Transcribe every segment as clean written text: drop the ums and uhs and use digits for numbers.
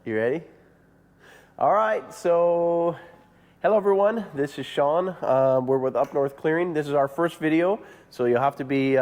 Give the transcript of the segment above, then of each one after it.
You ready? All right, so hello everyone, this is Sean. We're with Up North Clearing. This is our first video, so you'll have to be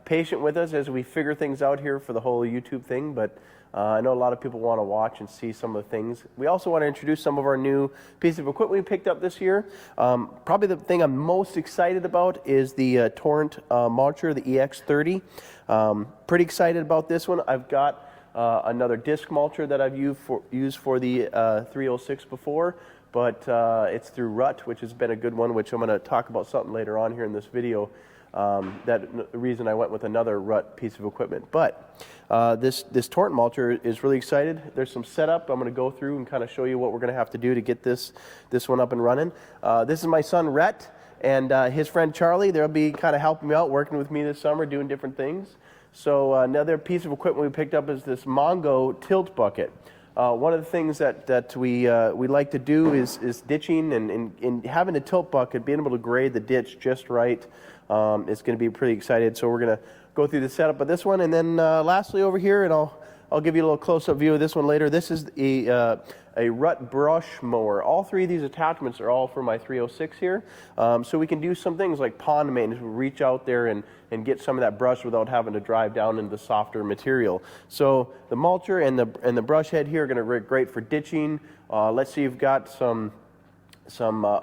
patient with us as we figure things out here for the whole YouTube thing, but I know a lot of people want to watch and see some of the things. We also want to introduce some of our new pieces of equipment we picked up this year. Probably the thing I'm most excited about is the Torrent Mulcher, the EX30. Pretty excited about this one. I've got another disc mulcher that I've used for the 306 before, but it's through Rutt, which has been a good one, which I'm going to talk about something later on here in this video. The reason I went with another Rutt piece of equipment. But this Torrent mulcher is really excited. There's some setup I'm going to go through and kind of show you what we're going to have to do to get this one up and running. This is my son Rhett and his friend Charlie. They'll be kind of helping me out, working with me this summer, doing different things. So another piece of equipment we picked up is this Mongo tilt bucket. One of the things that we like to do is ditching and having a tilt bucket, being able to grade the ditch just right. It's going to be pretty excited. So we're going to go through the setup of this one, and then lastly over here, and I'll give you a little close-up view of this one later. This is a Rutt brush mower. All three of these attachments are all for my 306 here. So we can do some things like pond maintenance, reach out there and get some of that brush without having to drive down into the softer material. So the mulcher and the brush head here are going to work great for ditching. Let's say you've got some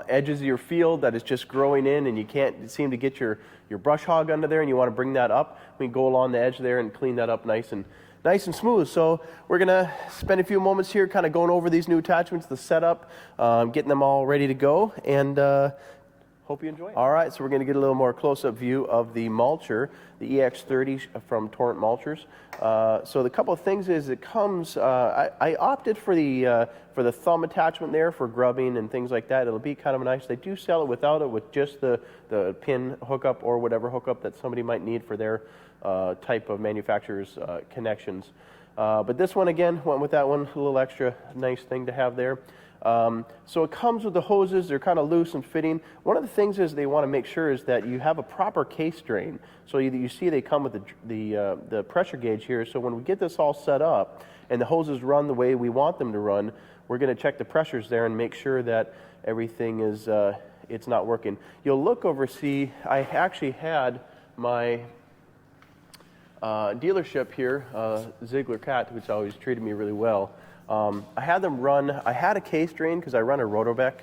edges of your field that is just growing in and you can't seem to get your brush hog under there and you want to bring that up. We can go along the edge there and clean that up nice and smooth. So we're going to spend a few moments here kind of going over these new attachments, the setup, getting them all ready to go, and hope you enjoy it. All right, so we're going to get a little more close-up view of the mulcher, the EX30 from Torrent Mulchers. So the couple of things is it comes, I opted for the thumb attachment there for grubbing and things like that. It'll be kind of nice. They do sell it without it, with just the pin hookup or whatever hookup that somebody might need for their type of manufacturer's connections. But this one, again, went with that one, a little extra nice thing to have there. So it comes with the hoses. They're kind of loose and fitting. One of the things is they want to make sure is that you have a proper case drain. So you see they come with the pressure gauge here. So when we get this all set up and the hoses run the way we want them to run, we're going to check the pressures there and make sure that everything is it's not working. You'll look over, see, I actually had my dealership here, Ziegler Cat, which always treated me really well. I had them run, I had a case drain because I run a Rotobec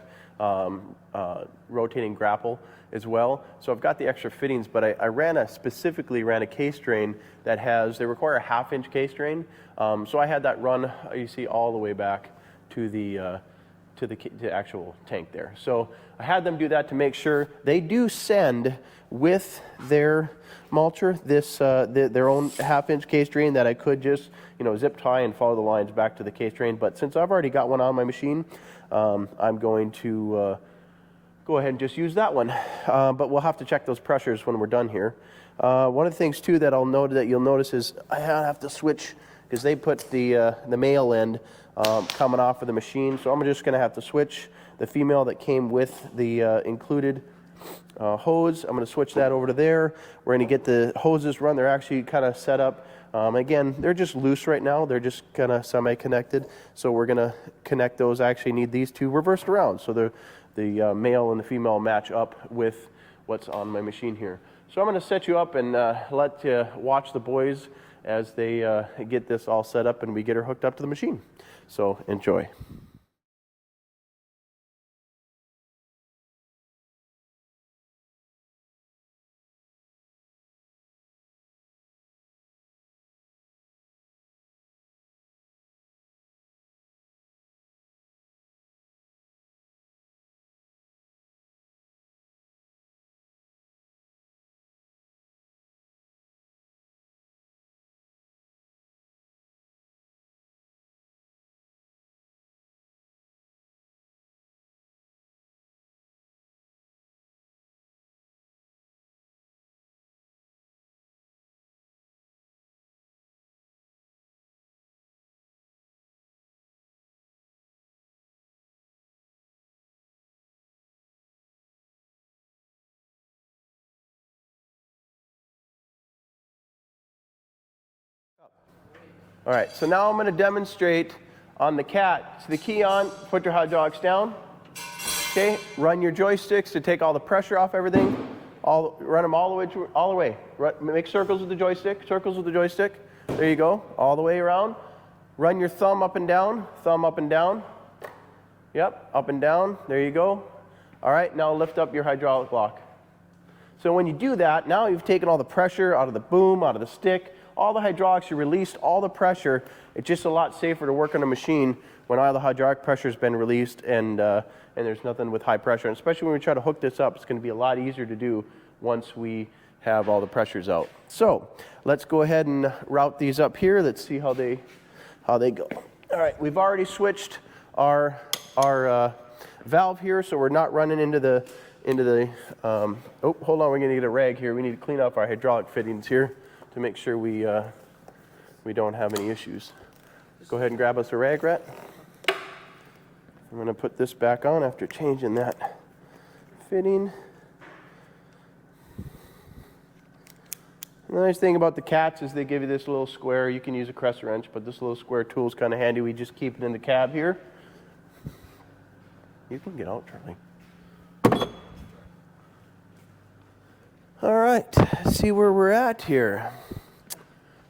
rotating grapple as well. So I've got the extra fittings, but I specifically ran a case drain that they require a half-inch case drain. So I had that run, you see, all the way back to the actual tank there. So I had them do that to make sure. They do send with their mulcher their own half-inch case drain that I could just zip tie and follow the lines back to the case drain. But since I've already got one on my machine, I'm going to go ahead and just use that one. But we'll have to check those pressures when we're done here. One of the things too that you'll notice is I have to switch because they put the male end coming off of the machine. So I'm just going to have to switch the female that came with the included hose. I'm going to switch that over to there. We're going to get the hoses run. They're actually kind of set up. Again, they're just loose right now. They're just kind of semi-connected. So we're going to connect those. I actually need these two reversed around. So the male and the female match up with what's on my machine here. So I'm going to set you up and let you watch the boys as they get this all set up and we get her hooked up to the machine. So enjoy. All right, so now I'm going to demonstrate On the cat, so the key on, put your hydraulics down. Okay, run your joysticks to take all the pressure off everything. Run them all the way. Make circles with the joystick, circles with the joystick. There you go, all the way around. Run your thumb up and down, thumb up and down. Yep, up and down, there you go. All right, now lift up your hydraulic lock. So when you do that, now you've taken all the pressure out of the boom, out of the stick, all the hydraulics, you released all the pressure. It's just a lot safer to work on a machine when all the hydraulic pressure has been released and there's nothing with high pressure. And especially when we try to hook this up, it's going to be a lot easier to do once we have all the pressures out. So let's go ahead and route these up here. Let's see how they go. All right, we've already switched our valve here, so we're not running into the oh, hold on, we're going to get a rag here. We need to clean up our hydraulic fittings here to make sure we don't have any issues. Go ahead and grab us a rag, Rutt. I'm going to put this back on after changing that fitting. The nice thing about the cats is they give you this little square. You can use a crescent wrench, but this little square tool is kind of handy. We just keep it in the cab here. You can get out, Charlie. All right, let's see where we're at here.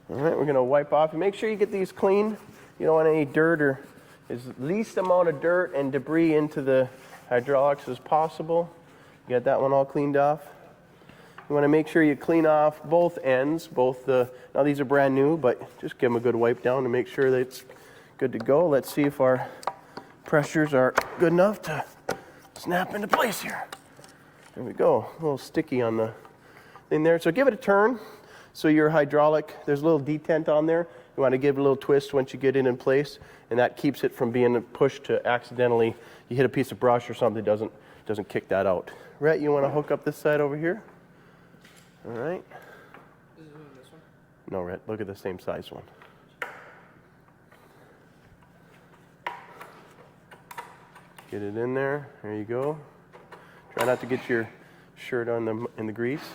All right, we're going to wipe off. Make sure you get these clean. You don't want any dirt or as least amount of dirt and debris into the hydraulics as possible. Get that one all cleaned off. You want to make sure you clean off both ends, now these are brand new, but just give them a good wipe down to make sure that it's good to go. Let's see if our pressures are good enough to snap into place here. There we go, a little sticky on the thing there. So give it a turn. So your hydraulic, there's a little detent on there. You want to give it a little twist once you get it in place, and that keeps it from being pushed to accidentally, you hit a piece of brush or something, doesn't kick that out. Rhett, you want to hook up this side over here? All right. Is it this one? No, Rhett, look at the same size one. Get it in there. There you go. Try not to get your shirt on in the grease.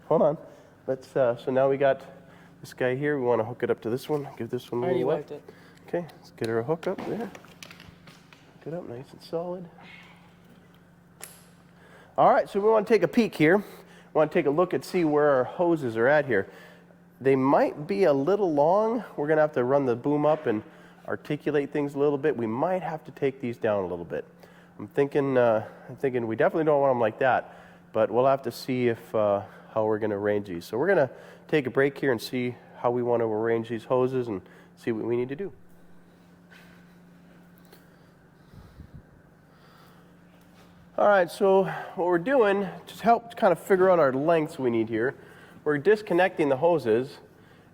Hold on. Let's. So now we got this guy here. We want to hook it up to this one. Give this one a little wet. Wiped it. Okay. Let's get her a hook up there. Hook it up nice and solid. All right. So we want to take a peek here. We want to take a look and see where our hoses are at here. They might be a little long. We're going to have to run the boom up and articulate things a little bit. We might have to take these down a little bit. I'm thinking we definitely don't want them like that, but we'll have to see if how we're going to arrange these. So we're going to take a break here and see how we want to arrange these hoses and see what we need to do. All right, so what we're doing to help kind of figure out our lengths we need here, we're disconnecting the hoses,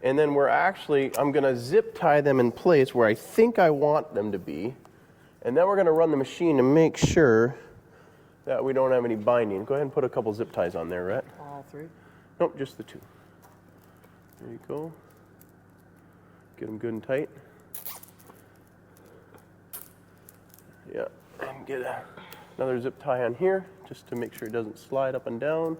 and then I'm going to zip tie them in place where I think I want them to be, and then we're going to run the machine to make sure that we don't have any binding. Go ahead and put a couple zip ties on there, Rhett. All three? Nope, just the two. There you go. Get them good and tight. Yeah, and get another zip tie on here just to make sure it doesn't slide up and down.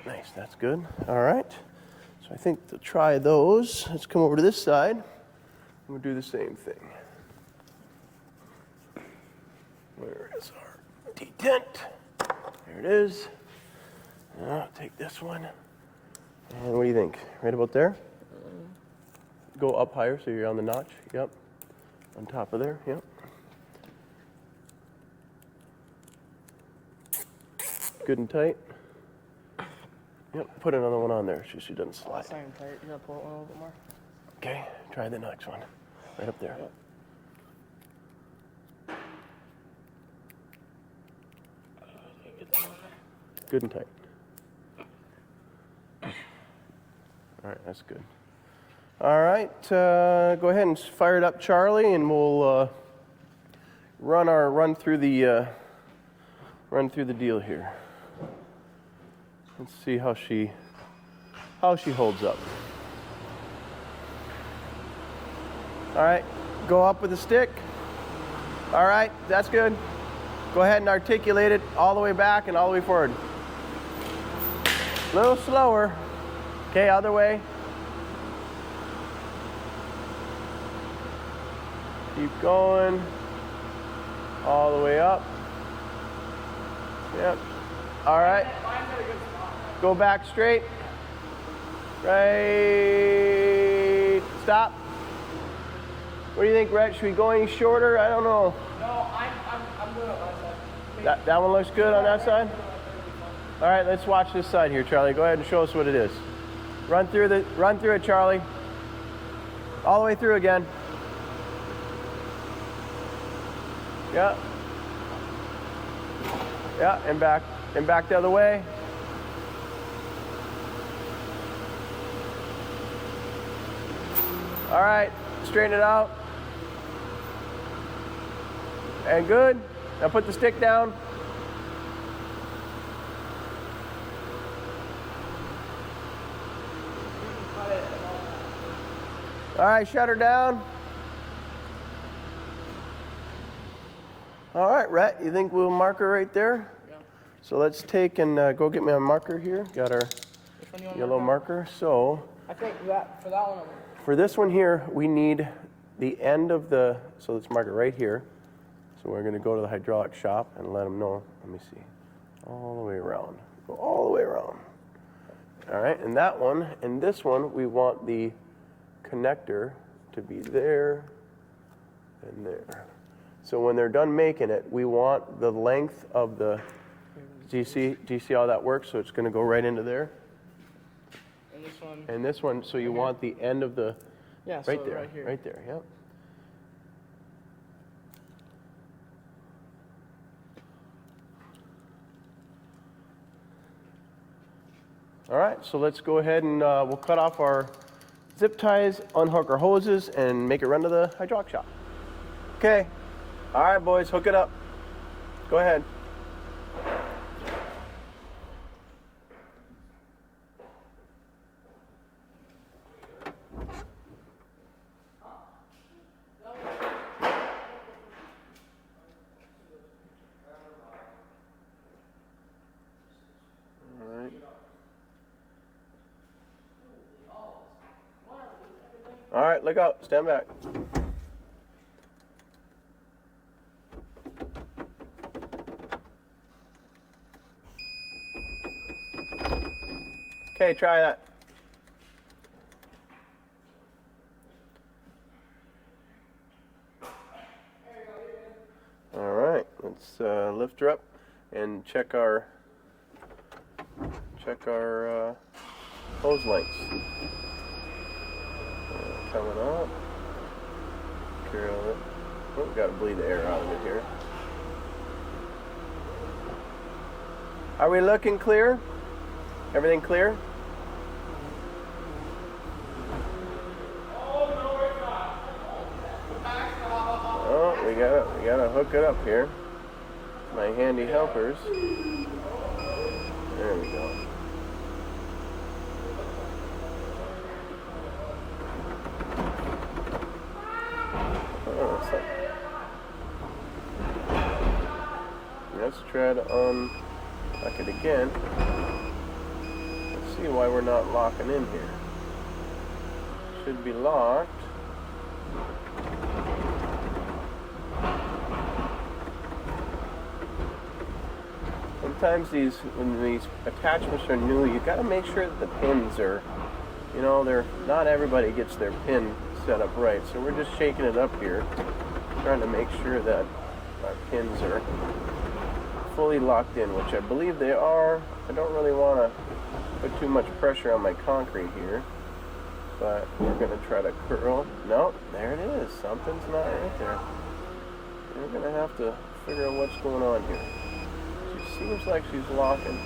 Nice, that's good. All right. So I think to try those, let's come over to this side. We'll do the same thing. Where is our detent? There it is. Now take this one. And what do you think? Right about there? Go up higher so you're on the notch. Yep. On top of there. Yep. Good and tight. Yep. Put another one on there so she doesn't slide. Sorry, I'm tight. You gotta pull it one a little bit more. Okay. Try the next one. Right up there. Yep. Good and tight. All right, that's good. All right, go ahead and fire it up, Charlie, and we'll run through the deal here. Let's see how she holds up. All right, go up with the stick. All right, that's good. Go ahead and articulate it all the way back and all the way forward. A little slower. Okay, other way. Keep going. All the way up. Yep. All right. Go back straight. Right. Stop. What do you think, Rhett? Should we go any shorter? I don't know. No, I'm good on my side. That one looks good on that side? All right, let's watch this side here, Charlie. Go ahead and show us what it is. Run through it, Charlie. All the way through again. Yeah. Yeah, and back the other way. All right, straighten it out. And good. Now put the stick down. All right, shut her down. All right, Rhett, you think we'll mark her right there? Yeah. So let's take and go get me a marker here. Got our yellow marker. So I think that for that one. for this one here, we need the end of the, so let's mark it right here. So we're going to go to the hydraulic shop and let them know. Let me see. All the way around. Go all the way around. All right, and that one, and this one, we want the connector to be there and there. So when they're done making it, we want the length of the, do you see how that works? So it's going to go right into there. And this one. And this one, so you want the end of the, Yeah, right so there, right here. right there, yep. All right, so let's go ahead and we'll cut off our zip ties, unhook our hoses, and make it run to the hydraulic shop. Okay. All right, boys, hook it up. Go ahead. All right, look out, stand back. Okay, try that. All right, let's lift her up and check our hose lengths. Coming up. Carry on it. Oh, we got to bleed the air out of it here. Are we looking clear? Everything clear? Oh, we gotta hook it up here. My handy helpers. There we go. Let's try to unlock it again. Let's see why we're not locking in here. Should be locked. Sometimes when these attachments are new, you got to make sure that the pins are, not everybody gets their pin set up right. So we're just shaking it up here, trying to make sure that our pins are fully locked in, which I believe they are. I don't really want to put too much pressure on my concrete here, but we're going to try to curl. No, there it is. Something's not right there. We're going to have to figure out what's going on here. She seems like she's locking,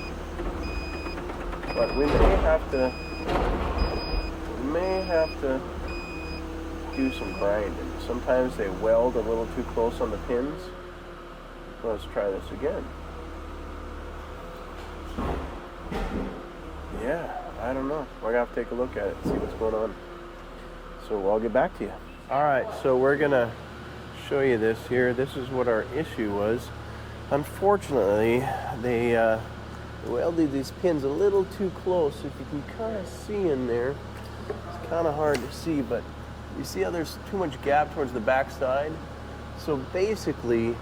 but we may have to do some grinding. Sometimes they weld a little too close on the pins. Let's try this again. Yeah, I don't know. We're gonna have to take a look at it and see what's going on. So I'll get back to you. All right, so we're gonna show you this here. This is what our issue was. Unfortunately, they welded these pins a little too close. If you can kind of see in there, it's kind of hard to see, but you see how there's too much gap towards the back side? So basically,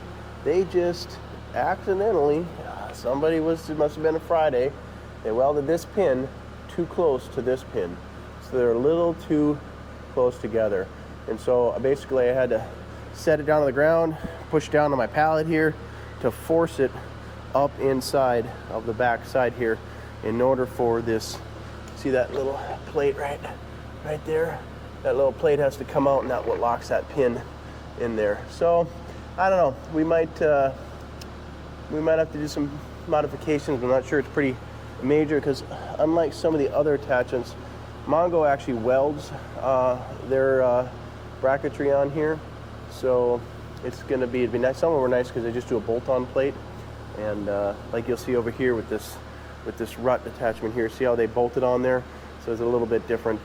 they just accidentally, somebody it must have been a Friday, they welded this pin too close to this pin. So they're a little too close together. And so basically I had to set it down on the ground, push down on my pallet here to force it up inside of the back side here in order for this, see that little plate right there? That little plate has to come out, and that's what locks that pin in there. So I don't know, we might have to do some modifications. I'm not sure it's pretty major, because unlike some of the other attachments, Mongo actually welds their bracketry on here. So it'd be nice. Some of them were nice because they just do a bolt-on plate, and like you'll see over here with this Rutt attachment here, see how they bolted on there? So it's a little bit different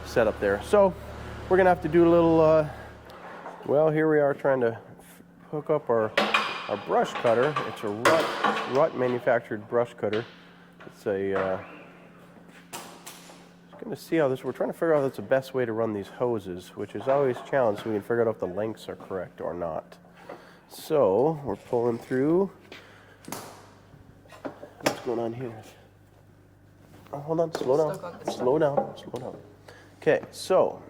setup there. So we're gonna have to do a little. Well, here we are trying to hook up our brush cutter. It's a Rutt manufactured brush cutter. It's a. Going to see how this. We're trying to figure out if that's the best way to run these hoses, which is always a challenge, so we can figure out if the lengths are correct or not. So we're pulling through. What's going on here? Oh, hold on, slow down. Okay, so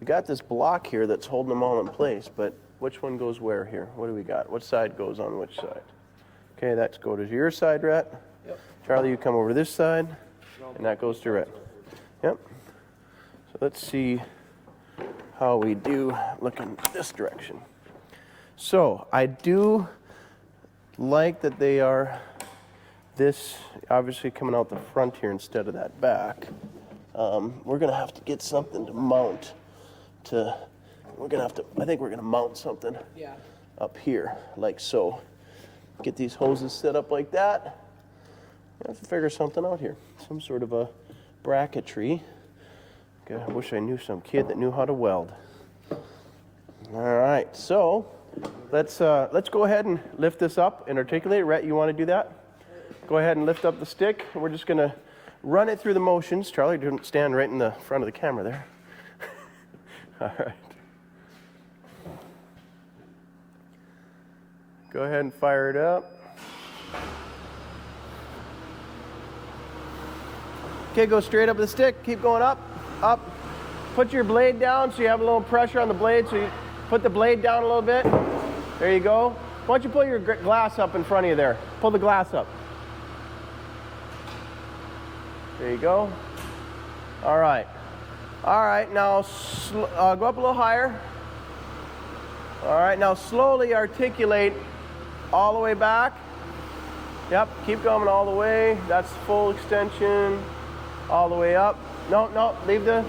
we got this block here that's holding them all in place, but which one goes where here? What do we got? What side goes on which side? Okay, that's go to your side, Rhett. Yep. Charlie, you come over to this side, and that goes to Rhett. Yep. So let's see how we do looking this direction. So I do like that they are this obviously coming out the front here instead of that back. We're gonna have to get something to mount to. I think we're gonna mount something up here like so. Get these hoses set up like that. I have to figure something out here. Some sort of a bracketry. God, I wish I knew some kid that knew how to weld. All right, so let's go ahead and lift this up and articulate. Rhett, you want to do that? Go ahead and lift up the stick. We're just gonna run it through the motions. Charlie, don't stand right in the front of the camera there. All right. Go ahead and fire it up. Okay, go straight up the stick. Keep going up, up. Put your blade down so you have a little pressure on the blade. So you put the blade down a little bit. There you go. Why don't you pull your glass up in front of you there? Pull the glass up. There you go. All right. All right, now go up a little higher. All right, now slowly articulate all the way back. Yep, keep going all the way. That's full extension. All the way up. No, leave the.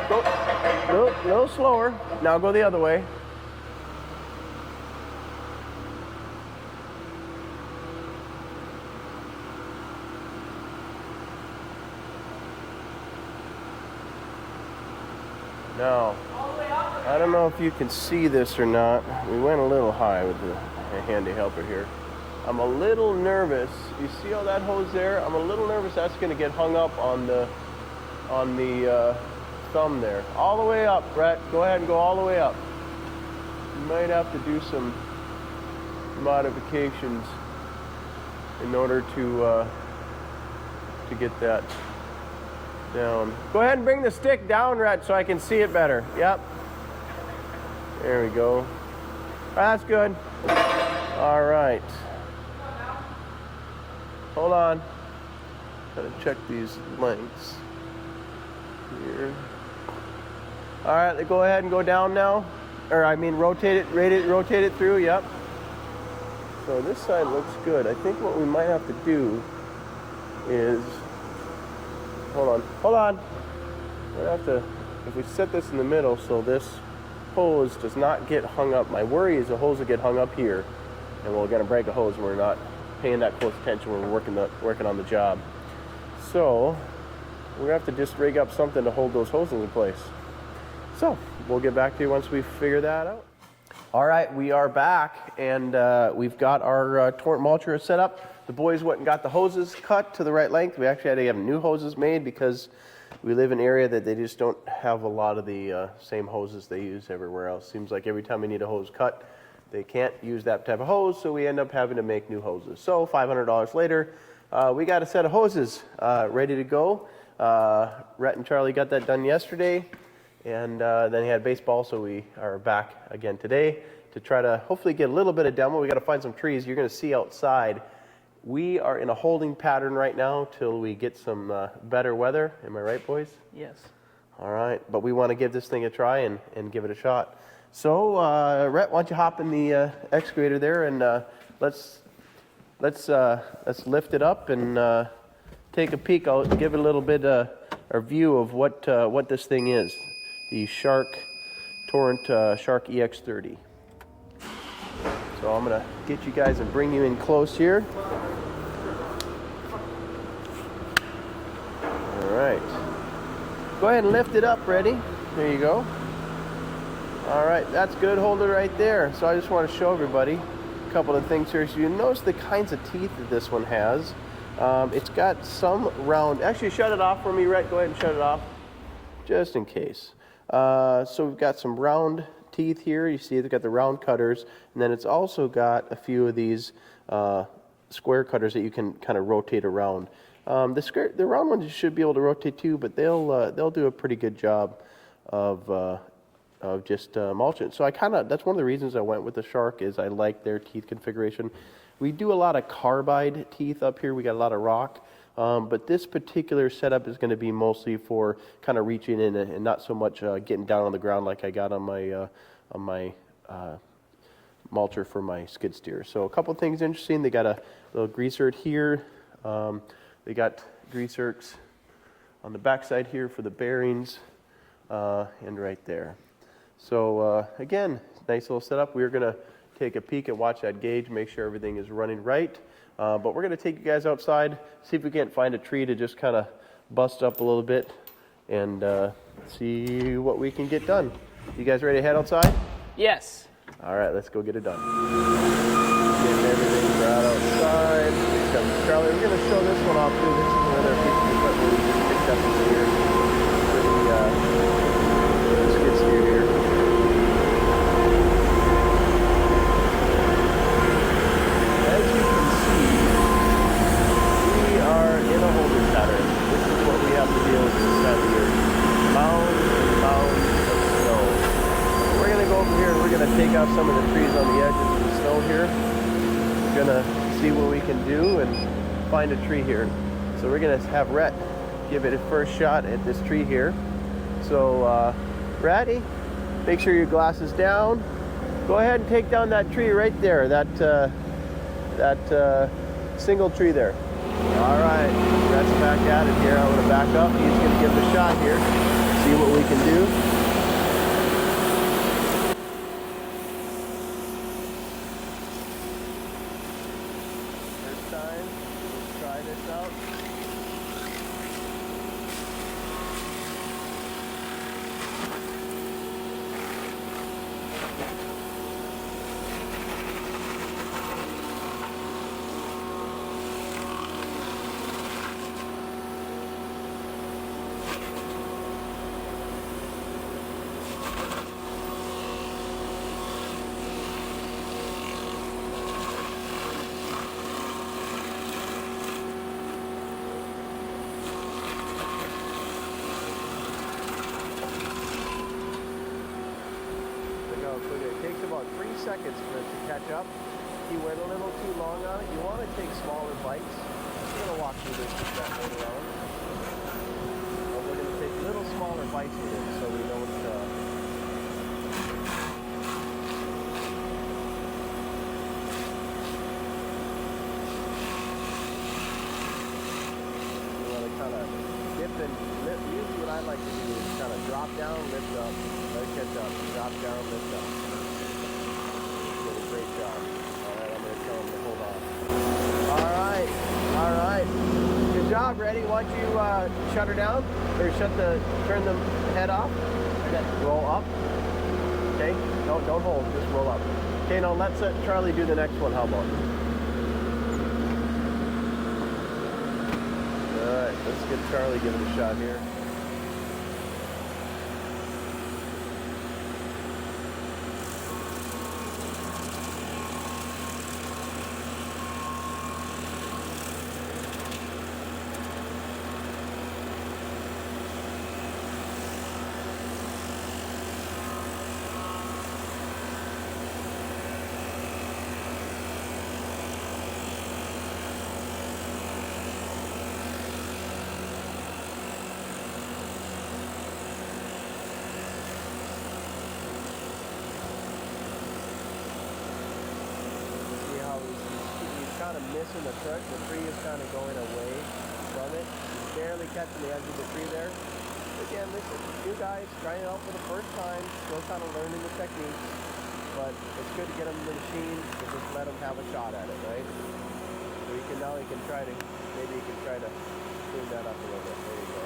Go. A little slower. Now go the other way. Now, I don't know if you can see this or not. We went a little high with the handy helper here. I'm a little nervous. You see all that hose there? I'm a little nervous that's going to get hung up on the thumb there. All the way up, Brett. Go ahead and go all the way up. You might have to do some modifications in order to get that down. Go ahead and bring the stick down, Rhett, so I can see it better. Yep. There we go. That's good. All right. Hold on. Gotta check these lengths here. All right, go ahead and go down now. Or I mean, rotate it through. Yep. So this side looks good. I think what we might have to do is, hold on. We have to, if we set this in the middle so this hose does not get hung up. My worry is the hose will get hung up here, and we're gonna break a hose and we're not paying that close attention when we're working on the job. So we're gonna have to just rig up something to hold those hoses in place. So we'll get back to you once we figure that out. All right, we are back, and we've got our Torrent Mulcher set up. The boys went and got the hoses cut to the right length. We actually had to have new hoses made because we live in an area that they just don't have a lot of the same hoses they use everywhere else. Seems like every time we need a hose cut, they can't use that type of hose, so we end up having to make new hoses. So $500 later, we got a set of hoses ready to go. Rutt and Charlie got that done yesterday, and then he had baseball, so we are back again today to try to hopefully get a little bit of demo. We got to find some trees. You're going to see outside. We are in a holding pattern right now till we get some better weather. Am I right, boys? Yes. All right, but we want to give this thing a try and give it a shot. So, Rutt, why don't you hop in the excavator there, and let's lift it up and take a peek. I'll give it a little bit a view of what this thing is. The Torrent Shark EX30. So I'm gonna get you guys and bring you in close here. All right. Go ahead and lift it up, ready? There you go. All right, that's good. Hold it right there. So I just want to show everybody a couple of things here. So you notice the kinds of teeth that this one has. It's got some round. Actually, shut it off for me, Rutt. Go ahead and shut it off, just in case. So we've got some round teeth here. You see they've got the round cutters, and then it's also got a few of these square cutters that you can kind of rotate around. The round ones you should be able to rotate too, but they'll do a pretty good job of just mulching. So that's one of the reasons I went with the Shark, is I like their teeth configuration. We do a lot of carbide teeth up here. We got a lot of rock, but this particular setup is going to be mostly for kind of reaching in and not so much getting down on the ground like I got on my mulcher for my skid steer. So a couple things interesting. They got a little greaser here. They got greasers on the backside here for the bearings, and right there. So again, nice little setup. We're going to take a peek and watch that gauge, make sure everything is running right. But we're going to take you guys outside, see if we can't find a tree to just kind of bust up a little bit and see what we can get done. You guys ready to head outside? Yes. All right, let's go get it done. Getting everything brought outside. Charlie, we're going to show this one off too. This is another piece of equipment we just picked up this year for the skid steer here. As you can see, we are in a holding pattern. This is what we have to deal with this time of year. Mounds and mounds of snow. We're going to go over here and we're going to take out some of the trees on the edges of the snow here. We're going to see what we can do and find a tree here. So we're going to have Rutt give it a first shot at this tree here. So, Ratty, make sure your glass is down. Go ahead and take down that tree right there, that single tree there. All right, Rutt's back at it here. I'm going to back up. He's going to give it a shot here, see what we can do. First time, let's try this out. It takes about 3 seconds for it to catch up. If you wait a little too long on it, you want to take smaller bites. We're going to walk through this just that later on. But we're going to take little smaller bites with it so we don't you want to kind of dip and lift. Usually what I like to do is kind of drop down, lift up, let it catch up, drop down, lift up. Great job. All right, I'm going to tell him to hold on. All right. Good job, Ready? Why don't you shut her down, or turn the head off, and then roll up. Okay? No, don't hold, just roll up. Okay, now let's let Charlie do the next one. How about? Charlie give it a shot here. Kind of missing the trunk. The tree is kind of going away from it. He's barely catching the edge of the tree there. Again, this is new guys trying it out for the first time, still kind of learning the techniques, but it's good to get them in the machine and just let them have a shot at it, right? So you can try to, maybe you can try to clean that up a little bit. There you go.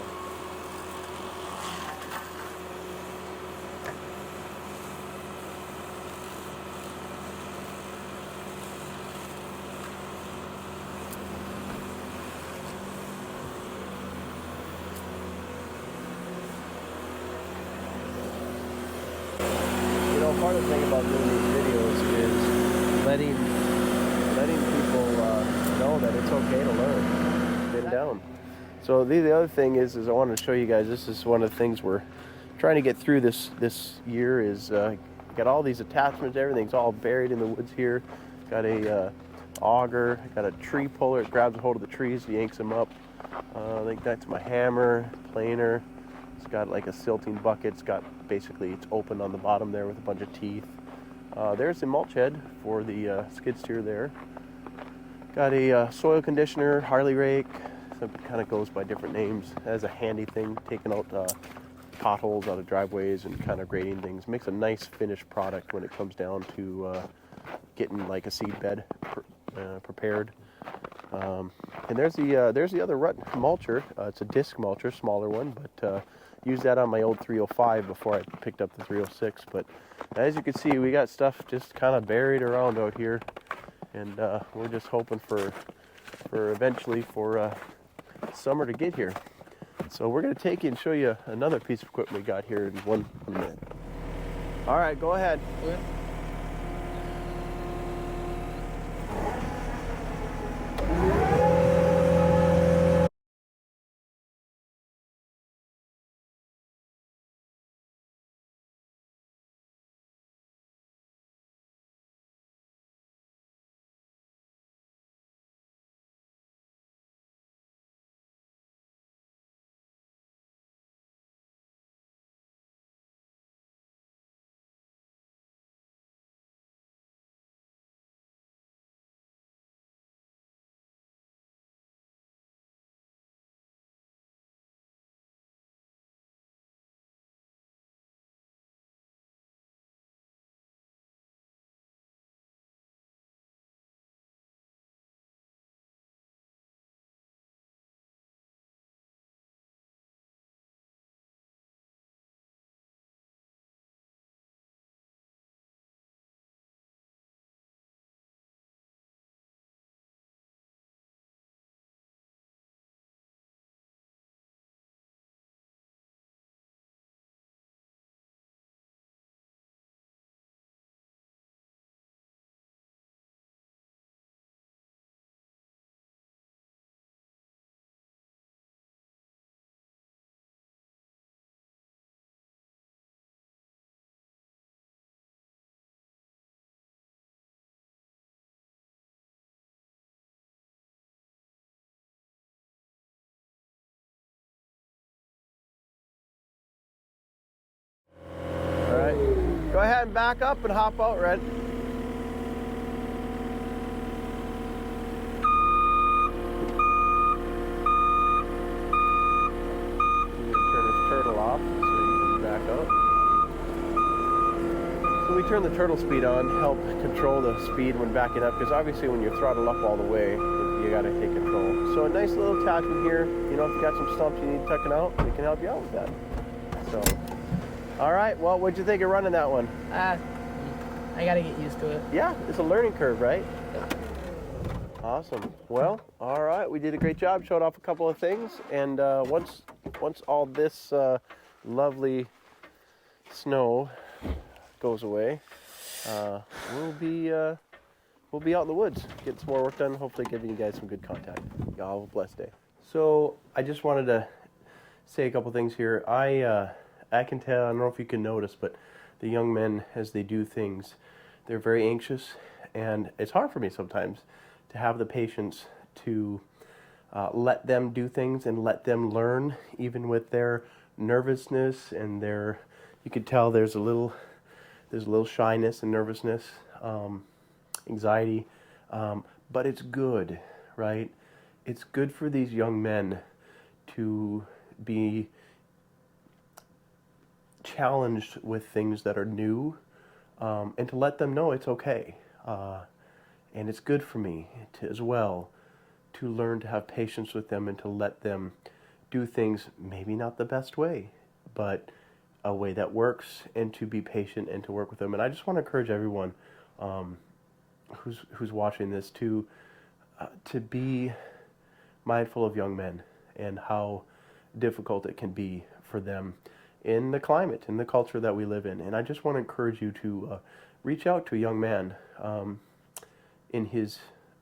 Part of the thing about doing these videos is letting people know that it's okay to learn, bend down. So the other thing is I wanted to show you guys, this is one of the things we're trying to get through this year is got all these attachments, everything's all buried in the woods here. Got a auger, got a tree puller, it grabs a hold of the trees, yanks them up. I think that's my hammer, planer. It's got like a silting bucket. It's got basically, it's open on the bottom there with a bunch of teeth. There's the mulch head for the skid steer there. Got a soil conditioner, Harley rake. So it kind of goes by different names. It has a handy thing, taking out potholes out of driveways and kind of grading things. Makes a nice finished product when it comes down to getting like a seed bed prepared. And there's the other Rutt mulcher. It's a disc mulcher, smaller one, but used that on my old 305 before I picked up the 306. But as you can see, we got stuff just kind of buried around out here, and we're just hoping for eventually for summer to get here. So we're going to take you and show you another piece of equipment we got here in one minute. All right, go ahead. Okay. Go ahead and back up and hop out, Red. Turn this turtle off so you can back up. So we turn the turtle speed on, help control the speed when backing up, because obviously when you throttle up all the way, you got to take control. So a nice little attachment here. You know, if you got some stumps you need tucking out, we can help you out with that. So, all right. Well, what'd you think of running that one? I gotta get used to it. Yeah, it's a learning curve, right? Awesome. Well, all right. We did a great job. Showed off a couple of things, and once all this lovely snow goes away, we'll be out in the woods, getting some more work done. Hopefully, giving you guys some good content. Y'all have a blessed day. So I just wanted to say a couple things here. I can tell. I don't know if you can notice, but the young men, as they do things, they're very anxious, and it's hard for me sometimes to have the patience to let them do things and let them learn, even with their nervousness and their. You could tell there's a little shyness and nervousness, anxiety, but it's good, right? It's good for these young men to be challenged with things that are new, and to let them know it's okay. And it's good for me as well to learn to have patience with them and to let them do things maybe not the best way, but a way that works, and to be patient and to work with them. And I just want to encourage everyone who's watching this to be mindful of young men and how difficult it can be for them in the climate, in the culture that we live in. And I just want to encourage you to reach out to a young man in his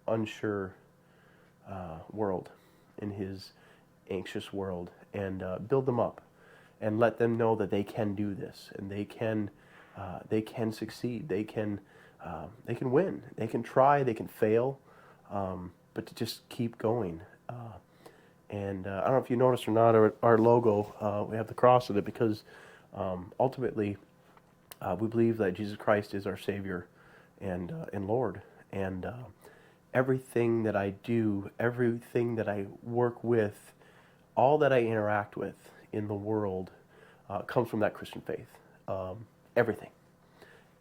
unsure world, in his anxious world, and build them up and let them know that they can do this, and they can succeed, they can win, they can try, they can fail, but to just keep going. And I don't know if you noticed or not, our logo, we have the cross in it because ultimately we believe that Jesus Christ is our Savior and Lord. And everything that I do, everything that I work with, all that I interact with in the world comes from that Christian faith. Everything.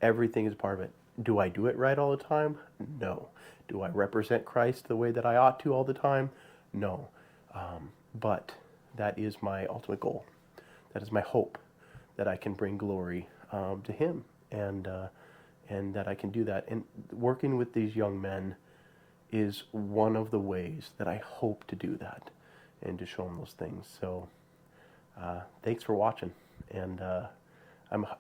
Everything is part of it. Do I do it right all the time? No. Do I represent Christ the way that I ought to all the time? No. But that is my ultimate goal. That is my hope, that I can bring glory to Him, and that I can do that. And working with these young men is one of the ways that I hope to do that and to show them those things. So thanks for watching, and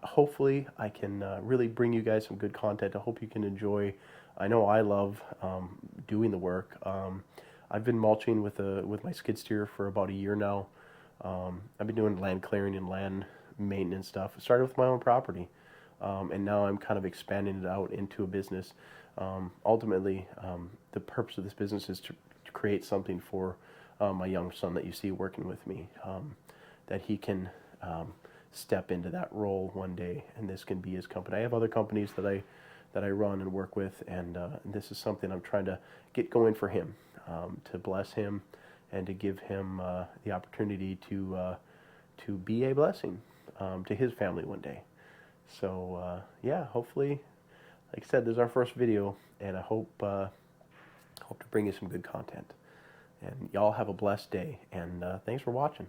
hopefully I can really bring you guys some good content. I hope you can enjoy. I know I love doing the work. I've been mulching with my skid steer for about a year now. I've been doing land clearing and land maintenance stuff. I started with my own property, and now I'm kind of expanding it out into a business. Ultimately, the purpose of this business is to create something for my young son that you see working with me, that he can step into that role one day, and this can be his company. I have other companies that I run and work with, and this is something I'm trying to get going for him, to bless him and to give him the opportunity to be a blessing to his family one day. So yeah, hopefully, like I said, this is our first video, and I hope to bring you some good content. And y'all have a blessed day, and thanks for watching.